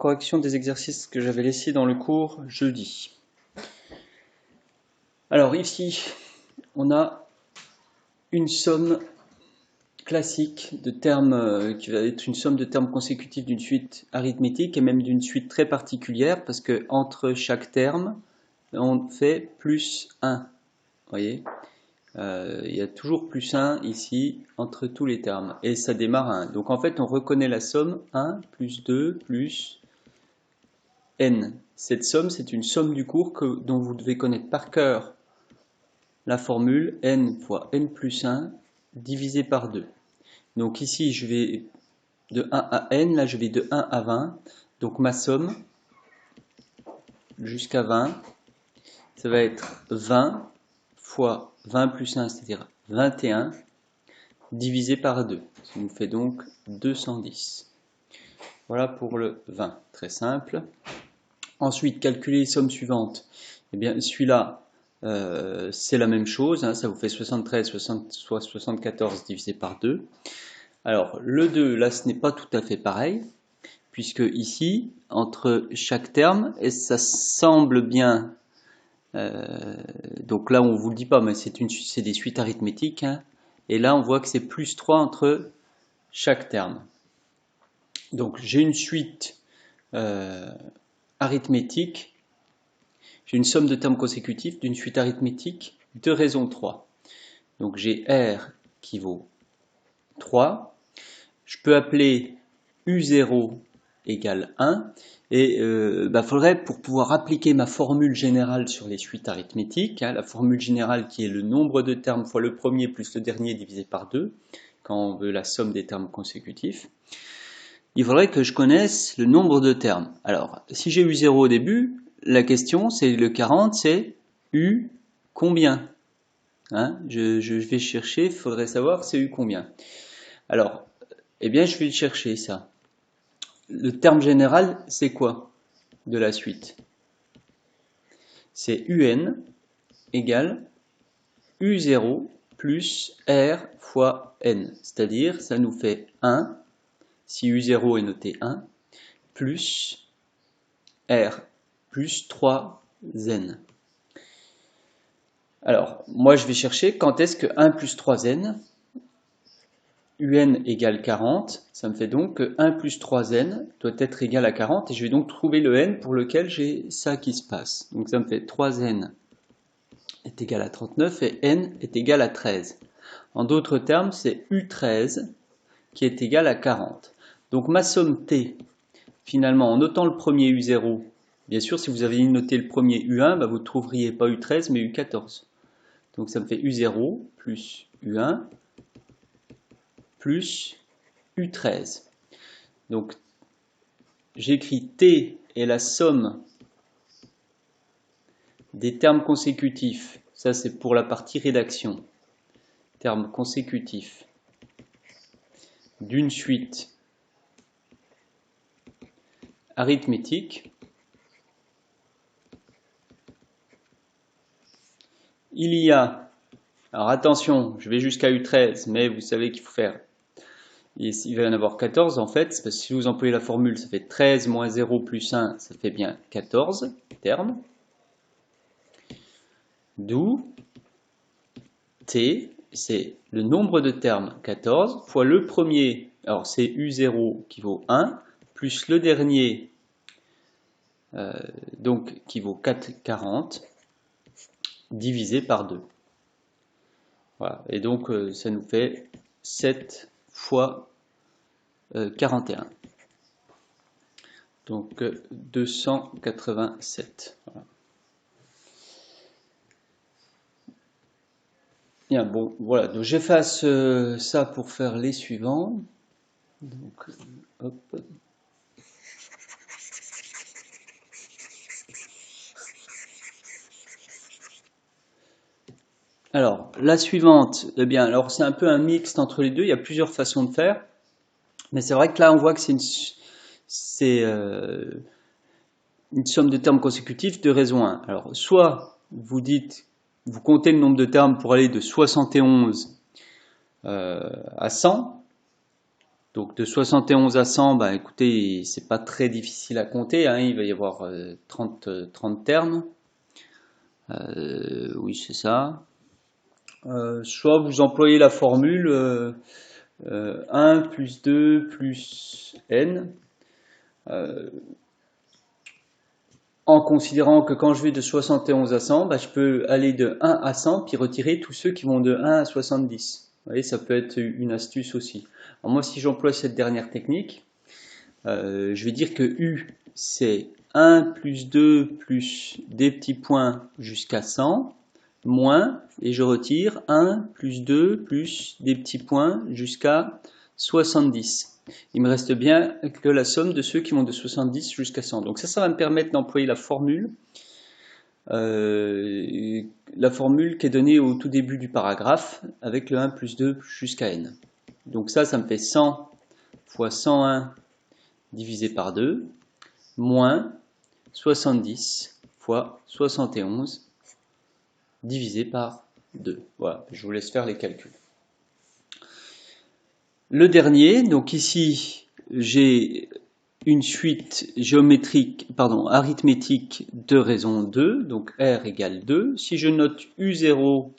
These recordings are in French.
correction des exercices que j'avais laissés dans le cours jeudi. Alors ici, on a une somme classique de termes qui va être une somme de termes consécutifs d'une suite arithmétique et même d'une suite très particulière parce que entre chaque terme, on fait plus 1. Vous voyez, il y a toujours plus 1 ici entre tous les termes et ça démarre à 1. Donc en fait, on reconnaît la somme 1 plus 2 plus n. Cette somme, c'est une somme du cours dont vous devez connaître par cœur la formule n fois n plus 1 divisé par 2. Donc ici, je vais de 1 à n, là je vais de 1 à 20. Donc ma somme, jusqu'à 20, ça va être 20 fois 20 plus 1, c'est-à-dire 21, divisé par 2. Ça nous fait donc 210. Voilà pour le 20, très simple. Ensuite, calculer les sommes suivantes. Eh bien, celui-là, c'est la même chose, hein, ça vous fait 73 soit 74 divisé par 2. Alors, le 2, là, ce n'est pas tout à fait pareil, puisque ici, entre chaque terme, et ça semble bien, donc là, on ne vous le dit pas, mais c'est des suites arithmétiques, hein, et là, on voit que c'est plus 3 entre chaque terme. Donc, j'ai une suite arithmétique. J'ai une somme de termes consécutifs d'une suite arithmétique de raison 3. Donc j'ai R qui vaut 3. Je peux appeler U0 égale 1. Et faudrait, pour pouvoir appliquer ma formule générale sur les suites arithmétiques, hein, la formule générale qui est le nombre de termes fois le premier plus le dernier divisé par 2, quand on veut la somme des termes consécutifs, il faudrait que je connaisse le nombre de termes. Alors, si j'ai U0 au début, la question, c'est le 40, c'est U combien, hein, je vais chercher, il faudrait savoir c'est U combien. Alors, eh bien, je vais le chercher, ça. Le terme général, c'est quoi de la suite? C'est UN égale U0 plus R fois N. C'est-à-dire, ça nous fait 1, si U0 est noté 1, plus R plus 3n. Alors, moi je vais chercher quand est-ce que 1 plus 3n, un égale 40, ça me fait donc que 1 plus 3n doit être égal à 40, et je vais donc trouver le n pour lequel j'ai ça qui se passe. Donc ça me fait 3n est égal à 39 et n est égal à 13. En d'autres termes, c'est U13 qui est égal à 40. Donc ma somme t, finalement, en notant le premier U0, bien sûr, si vous aviez noté le premier U1, vous ne trouveriez pas U13, mais U14. Donc ça me fait U0 plus U1 plus U13. Donc j'écris T est la somme des termes consécutifs. Ça, c'est pour la partie rédaction. Termes consécutifs d'une suite arithmétique. Il y a, alors attention, je vais jusqu'à U13, mais vous savez qu'il faut faire, il va y en avoir 14 en fait, parce que si vous employez la formule, ça fait 13 moins 0 plus 1, ça fait bien 14 termes. D'où T, c'est le nombre de termes 14, fois le premier, alors c'est U0 qui vaut 1, plus le dernier, donc qui vaut 40, divisé par 2. Voilà. Et donc ça nous fait 7 fois 41. Donc 287. Voilà. Bien, bon, voilà. Donc j'efface ça pour faire les suivants. Donc, hop. Alors, la suivante, eh bien, alors c'est un peu un mixte entre les deux, il y a plusieurs façons de faire, mais c'est vrai que là on voit que c'est une somme de termes consécutifs de raison 1. Alors, soit vous comptez le nombre de termes pour aller de 71 à 100, Donc de 71 à 100, bah, écoutez, c'est pas très difficile à compter, hein, il va y avoir 30 termes. Oui, c'est ça. Soit vous employez la formule 1 plus 2 plus n, en considérant que quand je vais de 71 à 100, bah, je peux aller de 1 à 100 puis retirer tous ceux qui vont de 1 à 70. Vous voyez, ça peut être une astuce aussi. Alors moi, si j'emploie cette dernière technique, je vais dire que U, c'est 1 plus 2 plus des petits points jusqu'à 100, moins, et je retire 1 plus 2 plus des petits points jusqu'à 70. Il me reste bien que la somme de ceux qui vont de 70 jusqu'à 100. Donc ça va me permettre d'employer la formule qui est donnée au tout début du paragraphe avec le 1 plus 2 jusqu'à n. Donc ça me fait 100 fois 101 divisé par 2, moins 70 fois 71 divisé par 2. Voilà, je vous laisse faire les calculs. Le dernier, donc ici, j'ai une suite arithmétique de raison 2, donc R égale 2. Si je note U0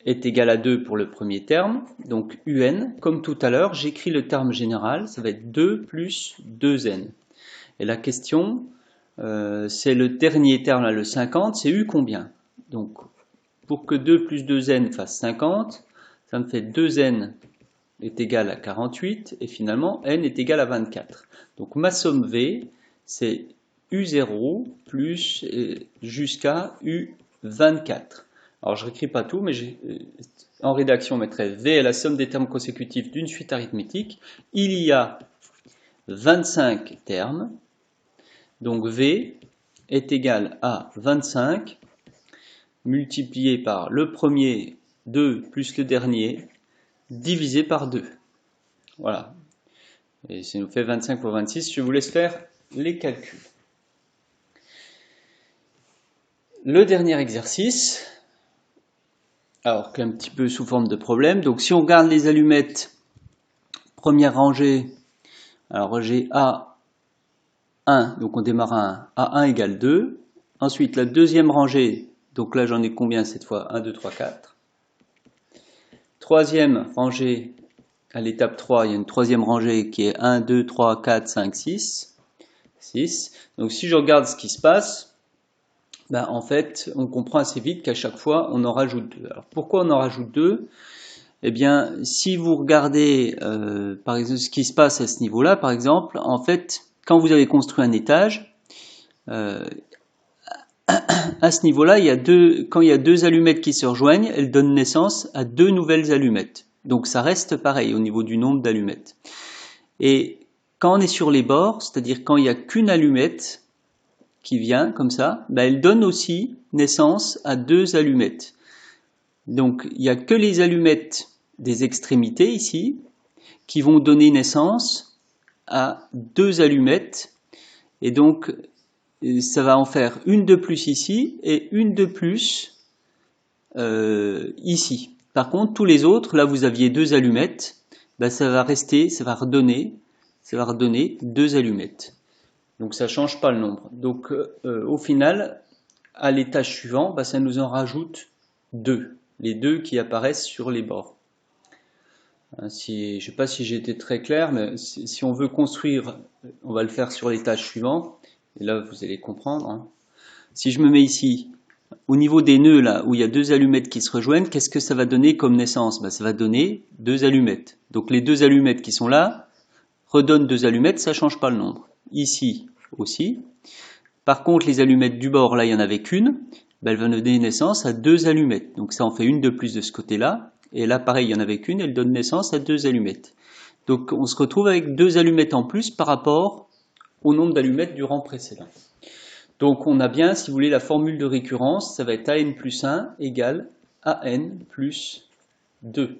est égal à 2 pour le premier terme, donc UN, comme tout à l'heure, j'écris le terme général, ça va être 2 plus 2N. Et la question, c'est le dernier terme, là, le 50, c'est U combien? Donc, pour que 2 plus 2N fasse 50, ça me fait 2N est égal à 48, et finalement, N est égal à 24. Donc, ma somme V, c'est U0 plus jusqu'à U24. Alors, je ne réécris pas tout, mais en rédaction, on mettrait V est la somme des termes consécutifs d'une suite arithmétique. Il y a 25 termes, donc V est égal à 25 multiplié par le premier 2 plus le dernier divisé par 2. Voilà. Et ça nous fait 25 pour 26. Je vous laisse faire les calculs. Le dernier exercice, alors qu'un petit peu sous forme de problème. Donc si on regarde les allumettes, première rangée, alors j'ai A1, donc on démarre à 1, A1 égale 2. Ensuite la deuxième rangée, donc là j'en ai combien cette fois? 1, 2, 3, 4. Troisième rangée, à l'étape 3, il y a une troisième rangée qui est 1, 2, 3, 4, 5, 6. 6. Donc si je regarde ce qui se passe, ben, en fait, on comprend assez vite qu'à chaque fois, on en rajoute 2. Alors pourquoi on en rajoute 2? Eh bien, si vous regardez par exemple ce qui se passe à ce niveau-là, par exemple, en fait, quand vous avez construit un étage, à ce niveau-là, quand il y a deux allumettes qui se rejoignent, elles donnent naissance à deux nouvelles allumettes. Donc ça reste pareil au niveau du nombre d'allumettes. Et quand on est sur les bords, c'est-à-dire quand il n'y a qu'une allumette qui vient comme ça, ben elle donne aussi naissance à deux allumettes. Donc il n'y a que les allumettes des extrémités ici qui vont donner naissance à deux allumettes. Et donc ça va en faire une de plus ici et une de plus ici. Par contre, tous les autres, là vous aviez deux allumettes, ben ça va redonner deux allumettes. Donc ça ne change pas le nombre. Donc au final, à l'étage suivant, ben, ça nous en rajoute deux. Les deux qui apparaissent sur les bords. Je ne sais pas si j'ai été très clair, mais si on veut construire, on va le faire sur l'étage suivant. Et là, vous allez comprendre. Hein. Si je me mets ici, au niveau des nœuds, là, où il y a deux allumettes qui se rejoignent, qu'est-ce que ça va donner comme naissance? Ben, ça va donner deux allumettes. Donc les deux allumettes qui sont là, redonnent deux allumettes, ça ne change pas le nombre. Ici aussi. Par contre, les allumettes du bord, là, il n'y en avait qu'une. Ben, elle va donner naissance à deux allumettes. Donc ça en fait une de plus de ce côté-là. Et là, pareil, il n'y en avait qu'une, elle donne naissance à deux allumettes. Donc on se retrouve avec deux allumettes en plus par rapport au nombre d'allumettes du rang précédent. Donc on a bien, si vous voulez, la formule de récurrence, ça va être AN plus 1 égale AN plus 2.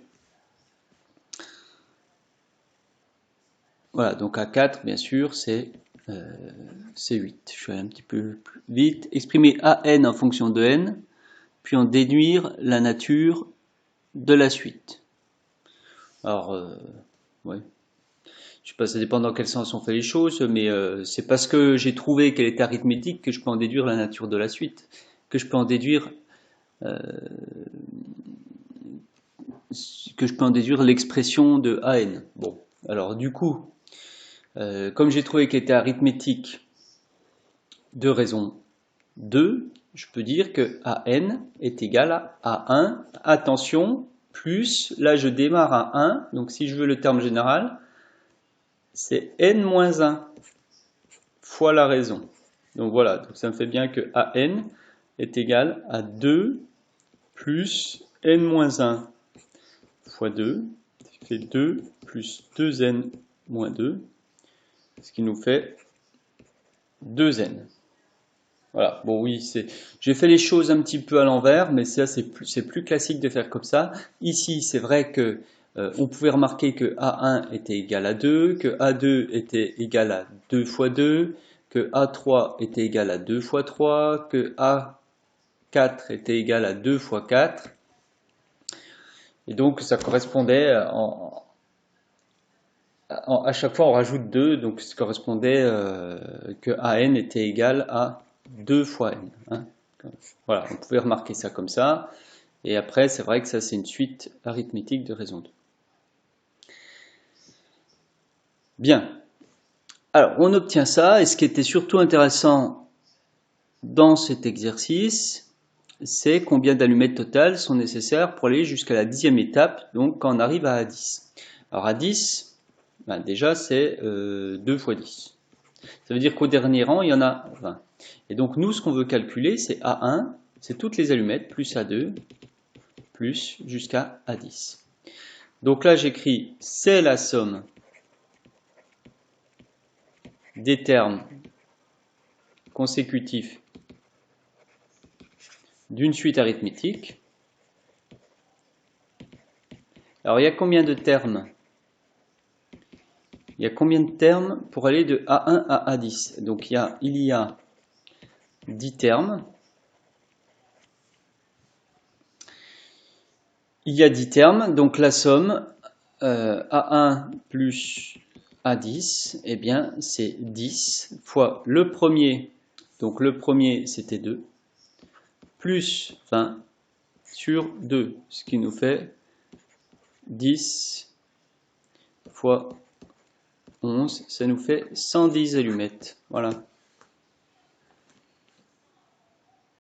Voilà, donc A4, bien sûr, c'est 8. Je vais aller un petit peu plus vite. Exprimer AN en fonction de N, puis en déduire la nature de la suite. Alors, ouais. Je sais pas, ça dépend dans quel sens on fait les choses, mais c'est parce que j'ai trouvé qu'elle était arithmétique que je peux en déduire la nature de la suite, que je peux en déduire l'expression de AN. Bon, alors du coup, comme j'ai trouvé qu'elle était arithmétique de raison 2, je peux dire que AN est égal à A1, attention, plus, là je démarre à 1, donc si je veux le terme général, c'est N-1 fois la raison. Donc voilà, donc ça me fait bien que AN est égal à 2 plus N-1 fois 2, qui fait 2 plus 2N moins 2, ce qui nous fait 2N. Voilà, bon oui, j'ai fait les choses un petit peu à l'envers, mais ça c'est plus classique de faire comme ça. Ici, c'est vrai que on pouvait remarquer que A1 était égal à 2, que A2 était égal à 2 fois 2, que A3 était égal à 2 fois 3, que A4 était égal à 2 fois 4. Et donc ça correspondait, à chaque fois on rajoute 2, donc ça correspondait que AN était égal à 2 fois N. Hein. Voilà, on pouvait remarquer ça comme ça. Et après, c'est vrai que ça, c'est une suite arithmétique de raison 2. Bien. Alors, on obtient ça. Et ce qui était surtout intéressant dans cet exercice, c'est combien d'allumettes totales sont nécessaires pour aller jusqu'à la 10e étape, donc quand on arrive à A10. Alors, A10, ben déjà, c'est 2 fois 10. Ça veut dire qu'au dernier rang, il y en a 20. Et donc, nous, ce qu'on veut calculer, c'est A1, c'est toutes les allumettes, plus A2, plus jusqu'à A10. Donc là, j'écris, c'est la somme des termes consécutifs d'une suite arithmétique. Alors, il y a combien de termes? Il y a combien de termes pour aller de A1 à A10? Donc, il y a 10 termes. Il y a 10 termes, donc la somme A1 plus A10, eh bien, c'est 10 fois le premier. Donc, le premier, c'était 2, plus 20 sur 2, ce qui nous fait 10 fois 11, ça nous fait 110 allumettes. Voilà.